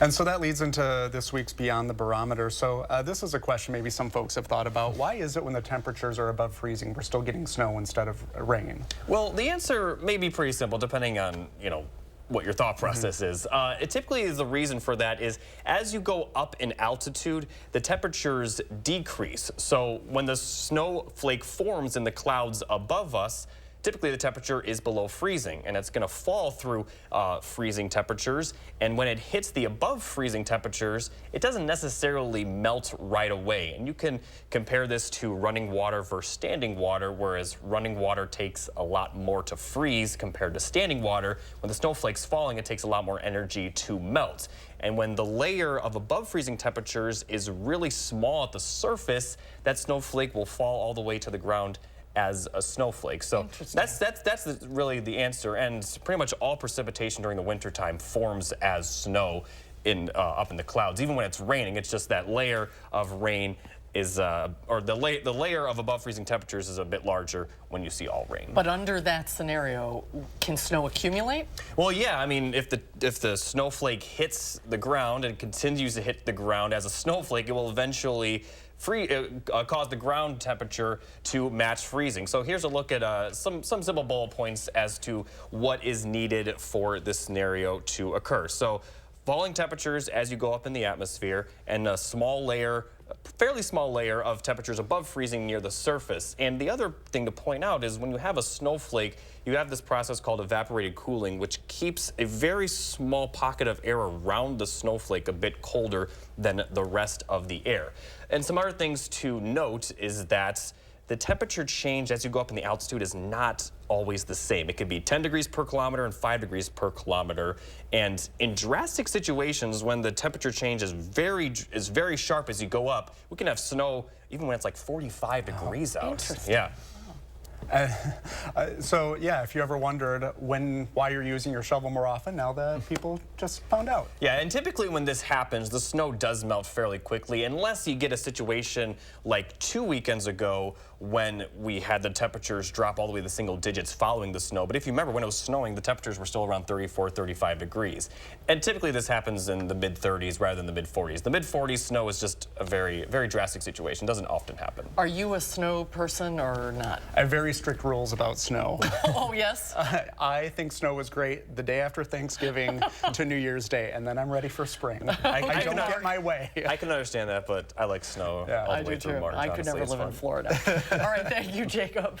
And so that leads into this week's Beyond the Barometer. So this is a question maybe some folks have thought about. Why is it when the temperatures are above freezing, we're still getting snow instead of rain? Well, the answer may be pretty simple depending on, what your thought process is. It typically is the reason for that is as you go up in altitude, the temperatures decrease. So when the snowflake forms in the clouds above us, typically the temperature is below freezing, and it's going to fall through freezing temperatures. And when it hits the above freezing temperatures, it doesn't necessarily melt right away. And you can compare this to running water versus standing water, whereas running water takes a lot more to freeze compared to standing water. When the snowflake's falling, it takes a lot more energy to melt. And when the layer of above freezing temperatures is really small at the surface, that snowflake will fall all the way to the ground as a snowflake. So that's really the answer, and pretty much all precipitation during the wintertime forms as snow up in the clouds. Even when it's raining, it's just that layer of rain is, or the layer of above freezing temperatures is a bit larger when you see all rain. But under that scenario, can snow accumulate? Well, yeah. I mean, if the snowflake hits the ground and continues to hit the ground as a snowflake, it will eventually cause the ground temperature to match freezing. So here's a look at some simple bullet points as to what is needed for this scenario to occur. So falling temperatures as you go up in the atmosphere, and a fairly small layer of temperatures above freezing near the surface. And the other thing to point out is when you have a snowflake, you have this process called evaporated cooling, which keeps a very small pocket of air around the snowflake a bit colder than the rest of the air. And some other things to note is that the temperature change as you go up in the altitude is not always the same. It could be 10 degrees per kilometer and 5 degrees per kilometer. And in drastic situations, when the temperature change is very sharp as you go up, we can have snow even when it's like 45 degrees out. Interesting. Yeah. So yeah, if you ever wondered why you're using your shovel more often, now that people just found out. Yeah, and typically when this happens, the snow does melt fairly quickly, unless you get a situation like 2 weekends ago when we had the temperatures drop all the way to the single digits following the snow. But if you remember, when it was snowing, the temperatures were still around 34, 35 degrees. And typically this happens in the mid-30s rather than the mid-40s. The mid-40s snow is just a very, very drastic situation. Doesn't often happen. Are you a snow person or not? I have very strict rules about snow. Oh, yes? I think snow is great the day after Thanksgiving to New Year's Day, and then I'm ready for spring. I don't get my way. I can understand that, but I like snow all the way through March. I could never live in Florida. All right, thank you, Jacob.